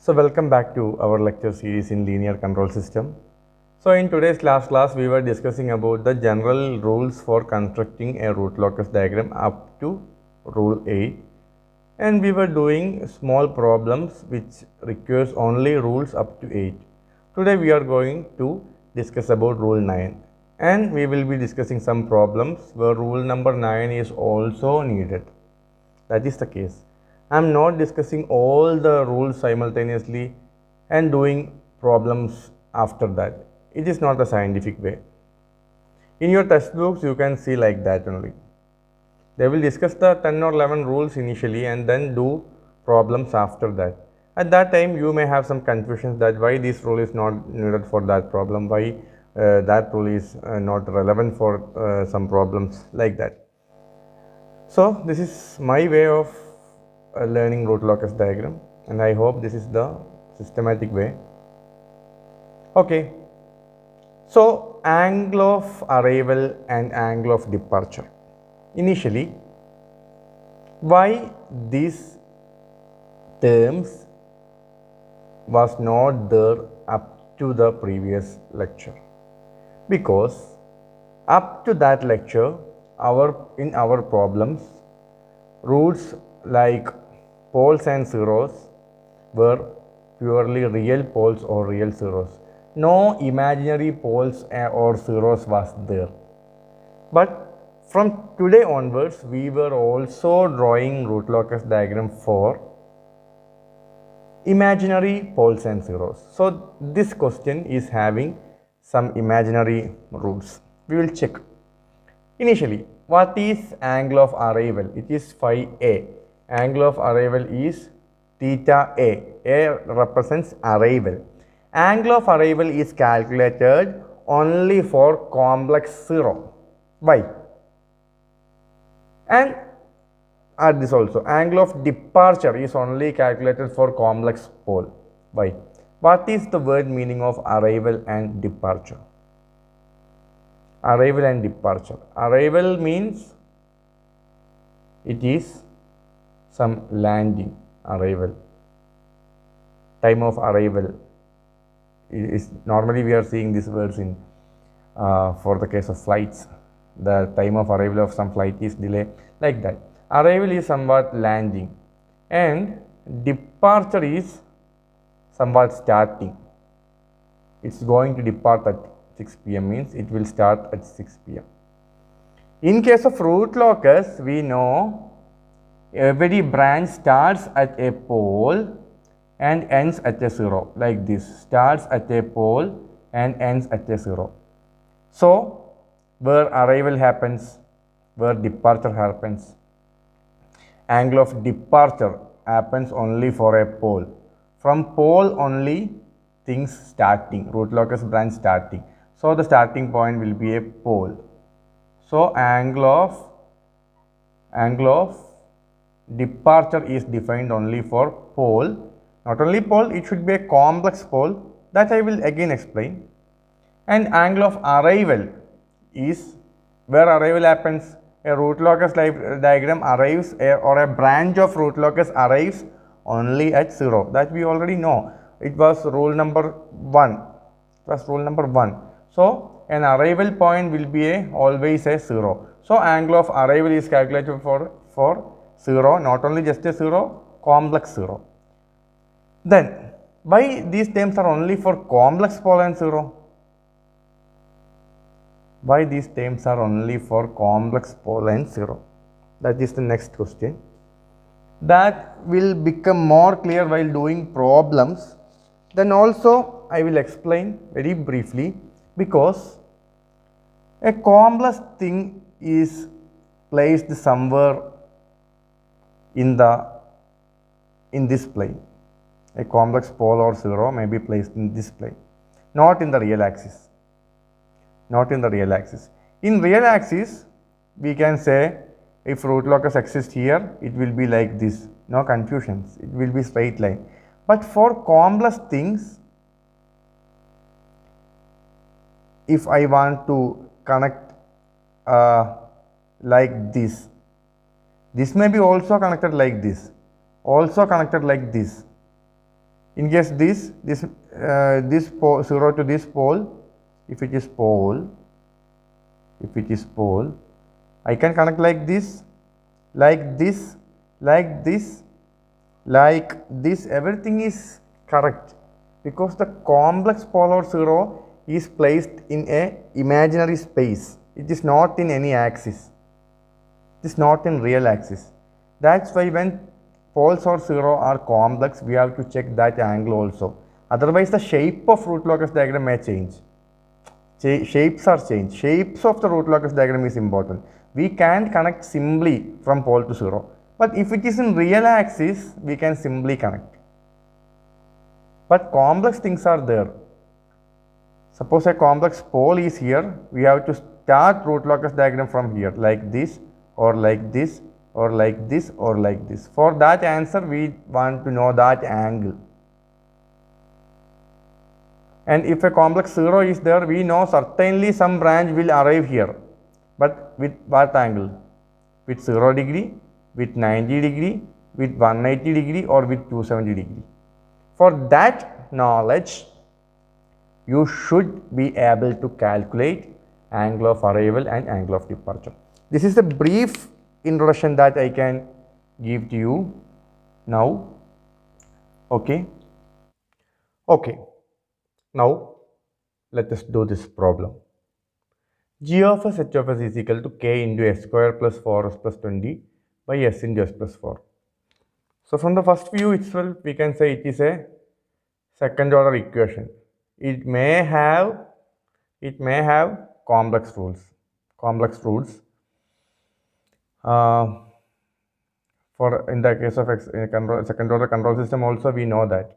So welcome back to our lecture series in linear control system. So in today's last class we were discussing about the general rules for constructing a root locus diagram up to rule 8, and we were doing small problems which requires only rules up to 8. Today we are going to discuss about rule 9, and we will be discussing some problems where rule number 9 is also needed. That is the case. I am not discussing all the rules simultaneously and doing problems after that. It is not a scientific way. In your textbooks, you can see like that only. They will discuss the 10 or 11 rules initially and then do problems after that. At that time, you may have some confusions that why this rule is not needed for that problem, why that rule is not relevant for some problems like that. So this is my way of learning root locus diagram, and I hope this is the systematic way. Okay, so angle of arrival and angle of departure. Initially, why these terms was not there up to the previous lecture? Because up to that lecture, in our problems, roots like poles and zeros were purely real poles or real zeros. No imaginary poles or zeros was there. But from today onwards, we were also drawing root locus diagram for imaginary poles and zeros. So this question is having some imaginary roots. We will check. Initially, what is angle of arrival? It is phi A. Angle of arrival is theta A. A represents arrival. Angle of arrival is calculated only for complex zero. Why? And add this also. Angle of departure is only calculated for complex pole. Why? What is the word meaning of arrival and departure? Arrival and departure. Arrival means it is some landing. Arrival. Time of arrival. Is normally we are seeing these words in for the case of flights. The time of arrival of some flight is delay, like that. Arrival is somewhat landing, and departure is somewhat starting. It's going to depart at 6 p.m. means it will start at 6 p.m. In case of root locus, we know every branch starts at a pole and ends at a zero, like this. Starts at a pole and ends at a zero. So, where arrival happens, where departure happens. Angle of departure happens only for a pole. From pole only things starting, root locus branch starting. So the starting point will be a pole. So angle of departure is defined only for pole. Not only pole, it should be a complex pole. That I will again explain. And angle of arrival is where arrival happens. A root locus diagram arrives or a branch of root locus arrives only at 0. That we already know. It was rule number 1. So an arrival point will be always a 0. So angle of arrival is calculated for 0, not only just a 0, complex 0. Then why these terms are only for complex pole and 0? Why these terms are only for complex pole and 0? That is the next question. That will become more clear while doing problems. Then also I will explain very briefly, because a complex thing is placed somewhere in this plane. A complex pole or 0 may be placed in this plane, not in the real axis. In real axis, we can say if root locus exists here, it will be like this. No confusions. It will be straight line. But for complex things, if I want to connect like this may be also connected like this, also connected like this. In case this 0 to this pole, if it is pole, I can connect like this, like this, like this, like this. Everything is correct because the complex polar 0 is placed in a imaginary space. It is not in any axis. It is not in real axis. That's why when poles or 0 are complex, we have to check that angle also. Otherwise, the shape of root locus diagram may change. Shapes are changed. Shapes of the root locus diagram is important. We can connect simply from pole to 0. But if it is in real axis, we can simply connect. But complex things are there. Suppose a complex pole is here, we have to start root locus diagram from here, like this, or like this, or like this, or like this. For that answer, we want to know that angle. And if a complex 0 is there, we know certainly some branch will arrive here. But with what angle? With 0 degree, with 90 degree, with 180 degree, or with 270 degree. For that knowledge, you should be able to calculate angle of arrival and angle of departure. This is a brief introduction that I can give to you now. Okay. Now, let us do this problem. G of s h of s is equal to k into s square plus 4s plus 20 by s into s plus 4. So, from the first view itself, we can say it is a second order equation. It may have complex roots. For in the case of second order control system also we know that.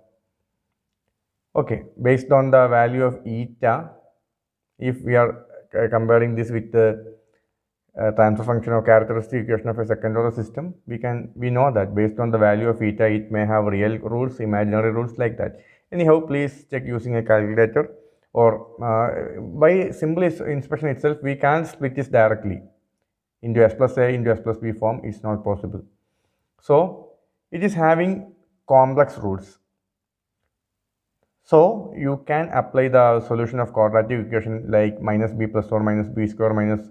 Okay, based on the value of eta, if we are comparing this with the transfer function or characteristic equation of a second order system, we know that based on the value of eta, it may have real roots, imaginary roots, like that. Anyhow, please check using a calculator, or by simple inspection itself, we can't split this directly into s plus a into s plus b form. It's not possible. So it is having complex roots. So you can apply the solution of quadratic equation like minus b plus or minus b square minus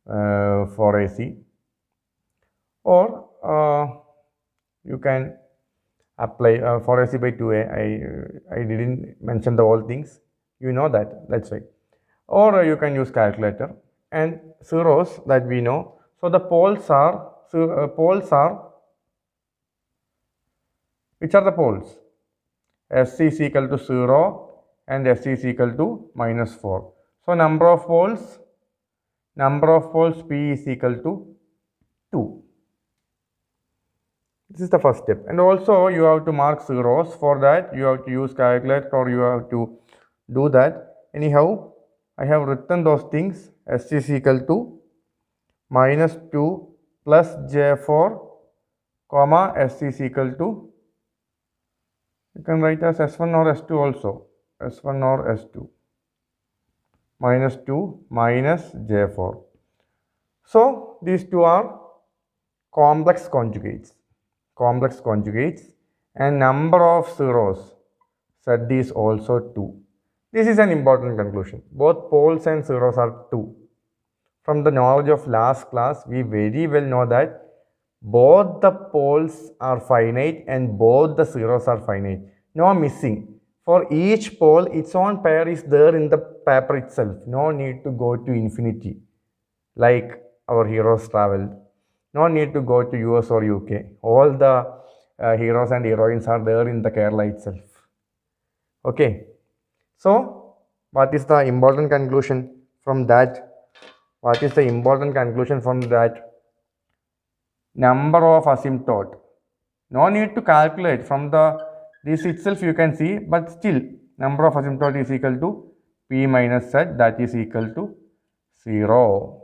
4ac, or you can apply 4ac by 2a. I didn't mention the whole things. You know that. That's right. Or you can use calculator. And zeros that we know. So the poles are which are the poles? S is equal to 0 and S is equal to minus 4. So number of poles P is equal to 2. This is the first step. And also you have to mark zeros. For that you have to use calculator, or you have to do that. Anyhow, I have written those things. S is equal to minus 2 plus J4 comma S is equal to, you can write as S1 or S2 also, S1 or S2, minus 2 minus J4. So these two are complex conjugates, and number of zeros, Z is also 2. This is an important conclusion. Both poles and zeros are 2. From the knowledge of last class, we very well know that both the poles are finite and both the zeros are finite. No missing. For each pole, its own pair is there in the paper itself. No need to go to infinity like our heroes traveled. No need to go to US or UK. All the heroes and heroines are there in the Kerala itself. Okay. So, what is the important conclusion from that? Number of asymptote. No need to calculate from this itself, you can see, but still number of asymptote is equal to P minus Z, that is equal to 0.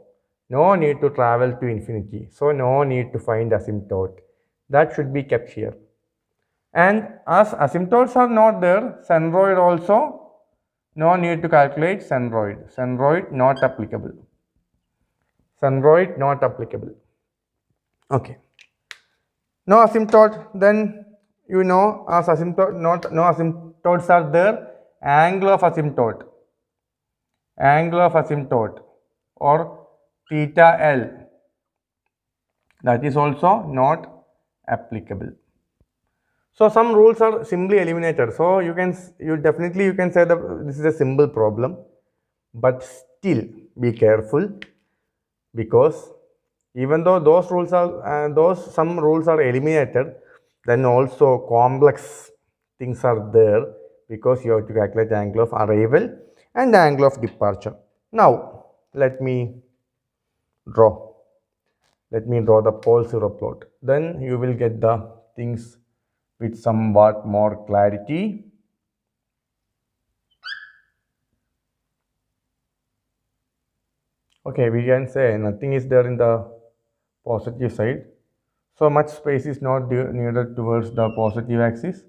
No need to travel to infinity. So no need to find asymptote. That should be kept here. And as asymptotes are not there, centroid also, no need to calculate centroid. Centroid not applicable. Okay. No asymptote, then you know, as asymptote, no asymptotes are there, angle of asymptote or theta L, that is also not applicable. So some rules are simply eliminated. So you can say that this is a simple problem, but still be careful, because even though those rules are some rules are eliminated, then also complex things are there, because you have to calculate the angle of arrival and the angle of departure. Now let me draw the pole zero plot. Then you will get the things with somewhat more clarity. Okay, we can say nothing is there in the positive side. So much space is not needed towards the positive axis.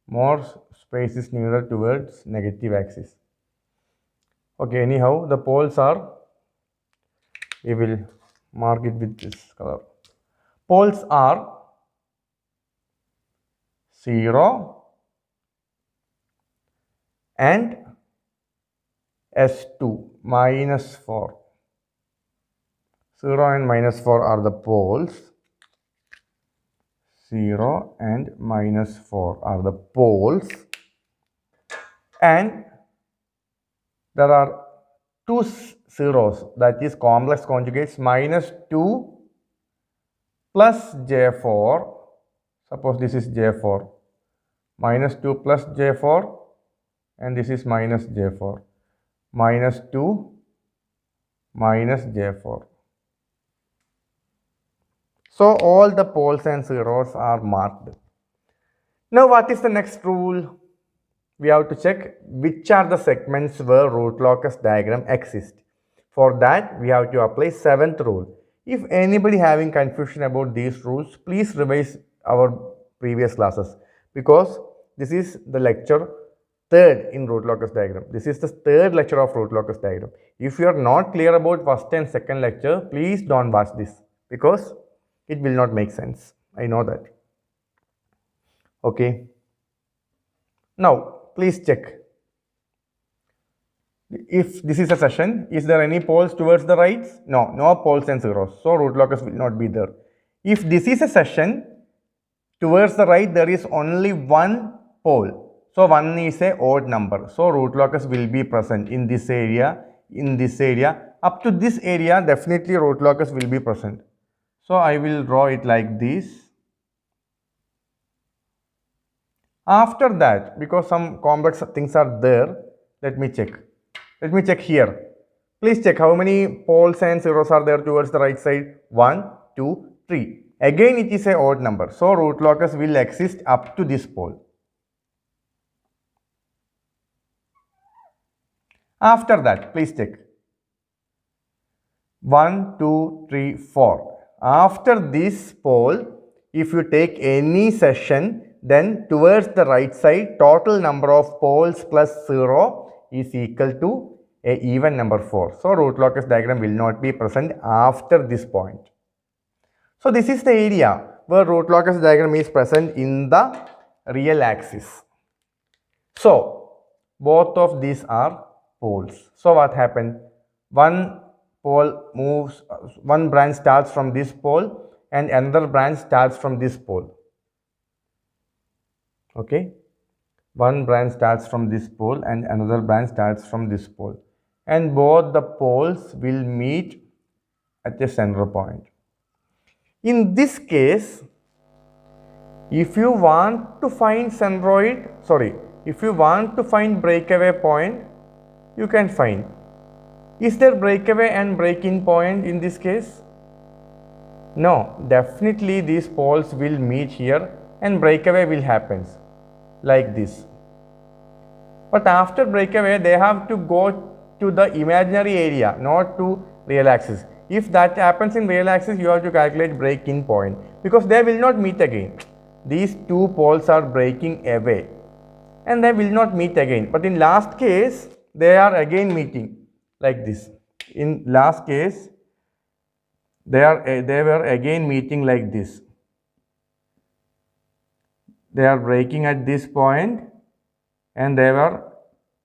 More space is needed towards negative axis. Okay, anyhow, the poles are, we will mark it with this color. Poles are 0 and S2 minus 4. 0 and minus 4 are the poles. 0 and minus 4 are the poles. And there are two zeros, that is complex conjugates, minus 2 plus J4. Suppose this is J4. Minus 2 plus J4, and this is minus J4. Minus 2 minus J4. So all the poles and zeros are marked. Now what is the next rule? We have to check which are the segments where root locus diagram exists. For that, we have to apply 7th rule. If anybody having confusion about these rules, please revise our previous classes, because this is the lecture 3rd in root locus diagram. This is the 3rd lecture of root locus diagram. If you are not clear about 1st and 2nd lecture, please don't watch this, because it will not make sense. I know that. Okay. Now, please check. If this is a session, is there any poles towards the right? No, no poles and zeros. So root locus will not be there. If this is a session, towards the right there is only one pole. So 1 is a odd number. So root locus will be present in this area, Up to this area, definitely root locus will be present. So I will draw it like this. After that, because some complex things are there, let me check. Let me check here. Please check how many poles and zeros are there towards the right side. 1, 2, 3. Again, it is a odd number. So root locus will exist up to this pole. After that, please check. 1, 2, 3, 4. After this pole, if you take any section, then towards the right side, total number of poles plus 0 is equal to a even number 4. So root locus diagram will not be present after this point. So this is the area where root locus diagram is present in the real axis. So both of these are poles. So what happened? One pole moves, one branch starts from this pole and another branch starts from this pole. Okay, one branch starts from this pole and another branch starts from this pole, and both the poles will meet at a center point. In this case, if you want to find if you want to find breakaway point, you can find. Is there breakaway and break-in point in this case? No, definitely these poles will meet here and breakaway will happen like this. But after breakaway, they have to go to the imaginary area, not to real axis. If that happens in real axis, you have to calculate break-in point, because they will not meet again. These two poles are breaking away and they will not meet again. But in last case, they are again meeting like this. In last case, they were again meeting like this. they are breaking at this point and they were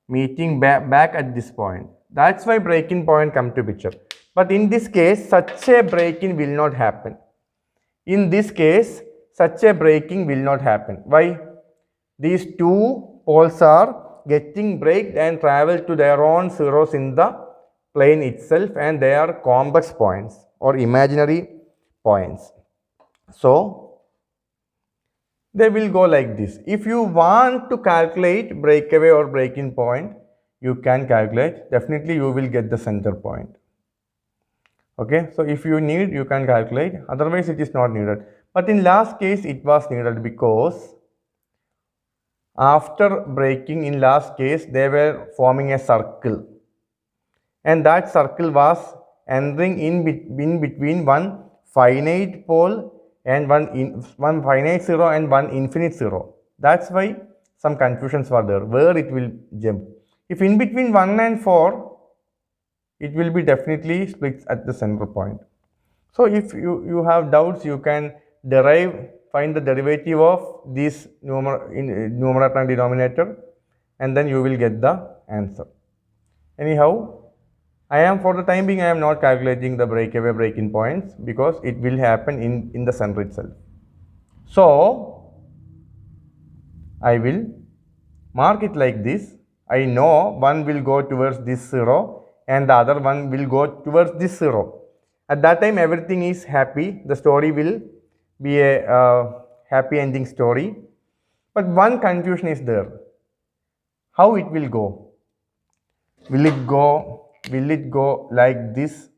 meeting back at this point. That's why breaking point come to picture. But in this case, such a breaking will not happen. In this case, such a breaking will not happen. Why? These two poles are getting breaked and travel to their own zeros in the plane itself, and they are complex points or imaginary points. So, they will go like this. If you want to calculate breakaway or breaking point, you can calculate. Definitely you will get the center point. Okay, so if you need, you can calculate. Otherwise, it is not needed. But in last case, it was needed because after breaking in last case, they were forming a circle. And that circle was entering in between one finite pole and one finite zero and one infinite zero. That's why some confusions were there, where it will jump. If in between 1 and 4, it will be definitely split at the center point. So if you have doubts, you can find the derivative of this numerator and denominator, and then you will get the answer. Anyhow, for the time being, I am not calculating the breakaway breaking points because it will happen in the center itself. So, I will mark it like this. I know one will go towards this zero and the other one will go towards this zero. At that time, everything is happy. The story will be a happy ending story. But one confusion is there. How it will go? Will it go like this,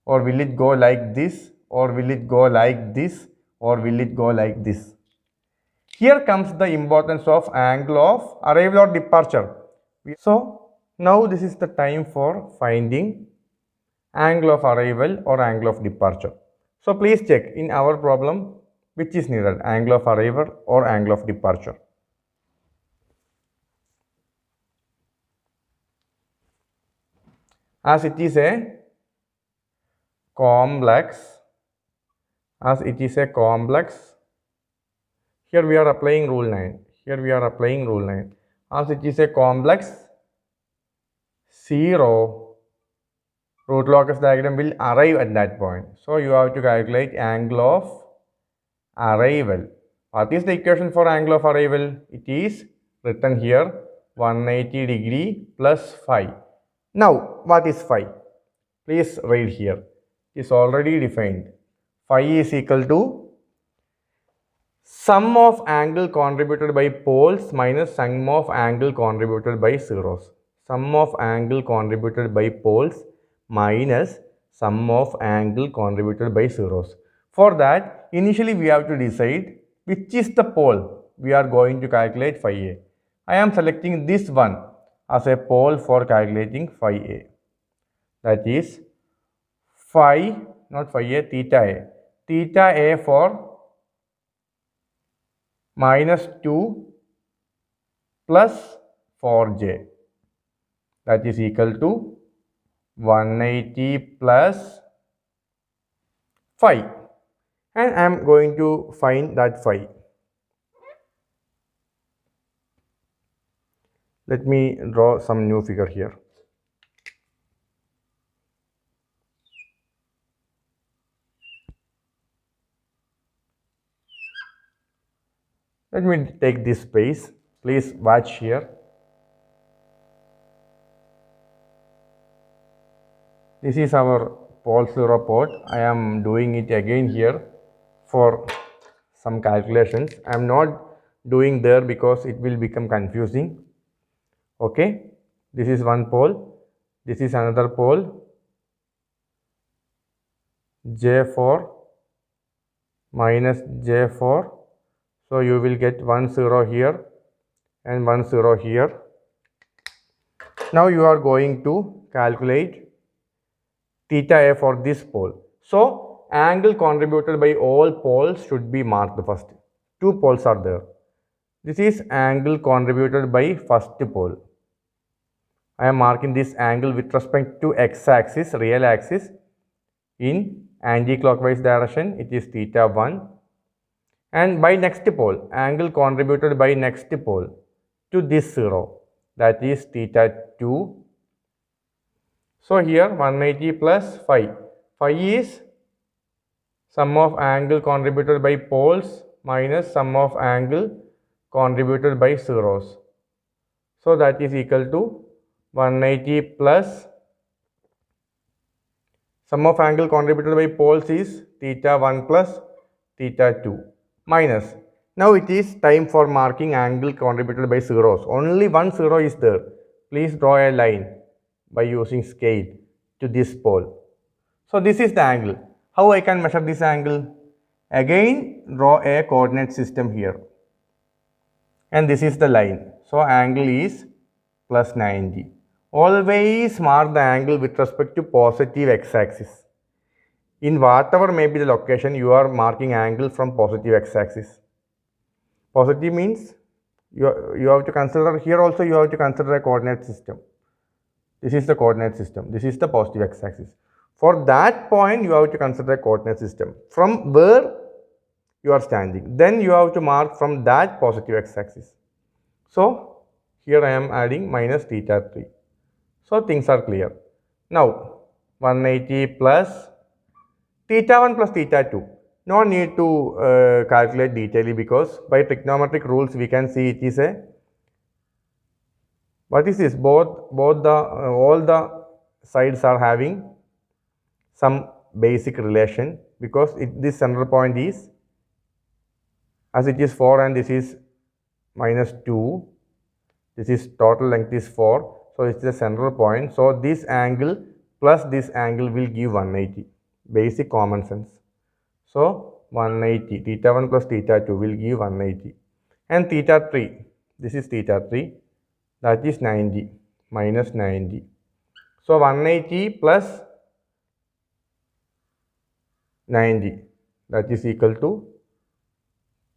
or will it go like this, or will it go like this, or will it go like this? Here comes the importance of angle of arrival or departure. So now this is the time for finding angle of arrival or angle of departure. So please check in our problem which is needed, angle of arrival or angle of departure. As it is a complex, here we are applying rule 9. As it is a complex, zero root locus diagram will arrive at that point. So you have to calculate angle of arrival. What is the equation for angle of arrival? It is written here, 180 degree plus phi. Now, what is phi? Please read here. It is already defined. Phi is equal to sum of angle contributed by poles minus sum of angle contributed by zeros. Sum of angle contributed by poles minus sum of angle contributed by zeros. For that, initially we have to decide which is the pole we are going to calculate phi a. I am selecting this one as a pole for calculating phi a. That is theta a. Theta a for minus 2 plus 4j. That is equal to 180 plus phi. And I am going to find that phi. Let me draw some new figure here. Let me take this space. Please watch here. This is our pole zero port. I am doing it again here for some calculations. I am not doing there because it will become confusing. Okay, this is one pole, this is another pole, J4 minus J4. So you will get 1 0 here and 1 0 here. Now you are going to calculate theta a for this pole. So angle contributed by all poles should be marked first. Two poles are there. This is angle contributed by first pole. I am marking this angle with respect to x-axis, real axis, in anti-clockwise direction. It is theta 1. and by next pole, angle contributed by next pole to this 0, that is theta 2. So here 180 plus phi. Phi is sum of angle contributed by poles minus sum of angle contributed by zeros. So that is equal to 180 plus sum of angle contributed by poles is theta 1 plus theta 2 minus. Now it is time for marking angle contributed by zeros. Only one zero is there. Please draw a line by using scale to this pole. So this is the angle. How I can measure this angle? Again draw a coordinate system here. And this is the line. So angle is plus 90. Always mark the angle with respect to positive x-axis. In whatever may be the location, you are marking angle from positive x-axis. Positive means you have to consider, here also you have to consider a coordinate system. This is the coordinate system. This is the positive x-axis. For that point, you have to consider a coordinate system from where you are standing. Then you have to mark from that positive x-axis. So here I am adding minus theta 3. So things are clear. Now 180 plus theta 1 plus theta 2. No need to calculate detailedly, because by trigonometric rules we can see it is a, what is this? All the sides are having some basic relation, because this center point is, as it is 4 and this is minus 2, this is total length is 4, so it's the central point. So this angle plus this angle will give 180, basic common sense. So 180, theta 1 plus theta 2 will give 180, and theta 3, this is theta 3, that is 90 minus 90. So 180 plus 90, that is equal to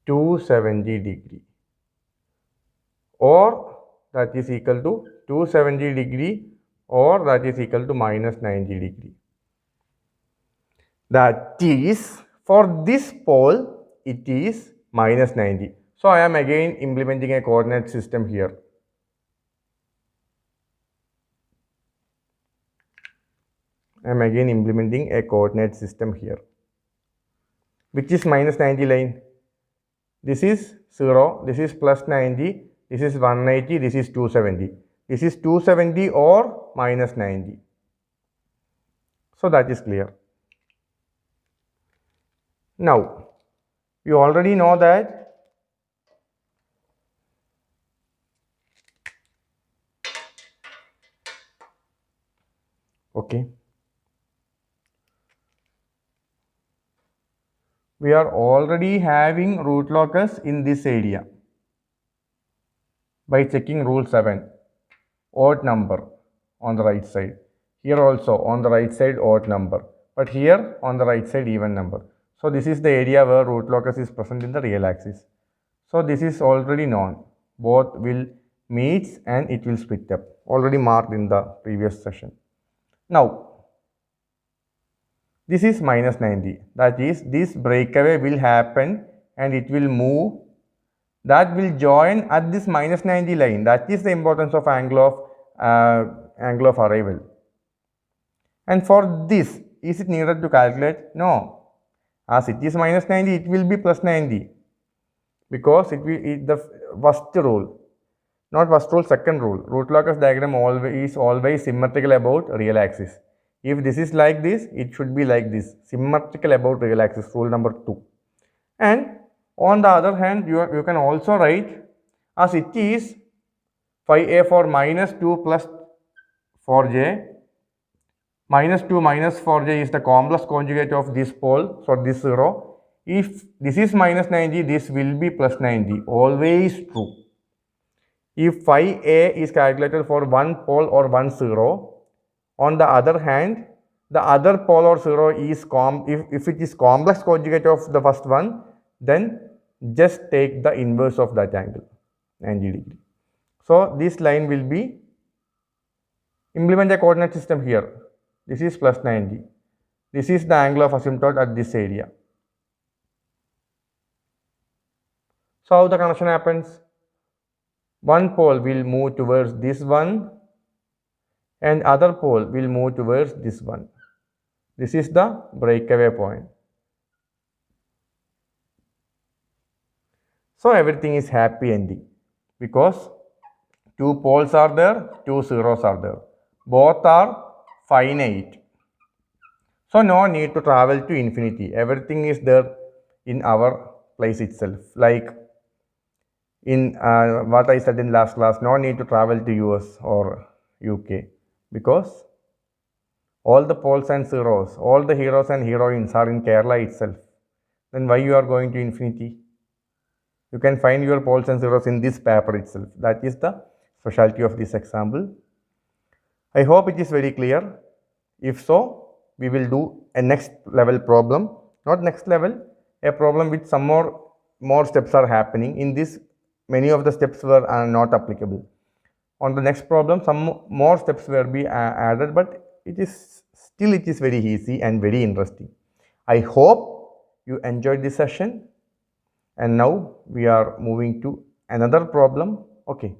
270 degree, or that is equal to 270 degree, or that is equal to minus 90 degree. That is, for this pole it is minus 90. So I am again implementing a coordinate system here. I am again implementing a coordinate system here. Which is minus 90 line? This is 0, this is plus 90, this is 180, this is 270. This is 270 or minus 90. So that is clear. Now, you already know that okay. We are already having root locus in this area by checking rule 7, odd number on the right side. Here also on the right side odd number, but here on the right side even number. So this is the area where root locus is present in the real axis. So this is already known. Both will meet and it will split up. Already marked in the previous session. Now, this is minus 90. That is, this breakaway will happen and it will move. That will join at this minus 90 line. That is the importance of angle of arrival. And for this, is it needed to calculate? No. As it is minus 90, it will be plus 90. Because the first rule, not first rule, second rule. Root locus diagram is always symmetrical about real axis. If this is like this, it should be like this, symmetrical about real axis, rule number 2. And on the other hand, you can also write as it is phi a for minus 2 plus 4j. Minus 2 minus 4j is the complex conjugate of this pole, so this 0. If this is minus 90, this will be plus 90, always true. If phi a is calculated for one pole or one 0, on the other hand, the other pole or 0 is if it is complex conjugate of the first one, then just take the inverse of that angle, 90 degree. So this line will be, implement a coordinate system here. This is plus 90. This is the angle of asymptote at this area. So how the connection happens? One pole will move towards this one and other pole will move towards this one. This is the breakaway point. So everything is happy ending because two poles are there, two zeros are there. Both are finite. So no need to travel to infinity. Everything is there in our place itself. Like in what I said in last class, no need to travel to US or UK because all the poles and zeros, all the heroes and heroines are in Kerala itself. Then why you are going to infinity? You can find your poles and zeros in this paper itself. That is the specialty of this example. I hope it is very clear. If so, we will do a next level problem. Not next level, a problem with some more steps are happening. In this, many of the steps are not applicable. On the next problem, some more steps will be added, but it is very easy and very interesting. I hope you enjoyed this session. And now we are moving to another problem. Okay.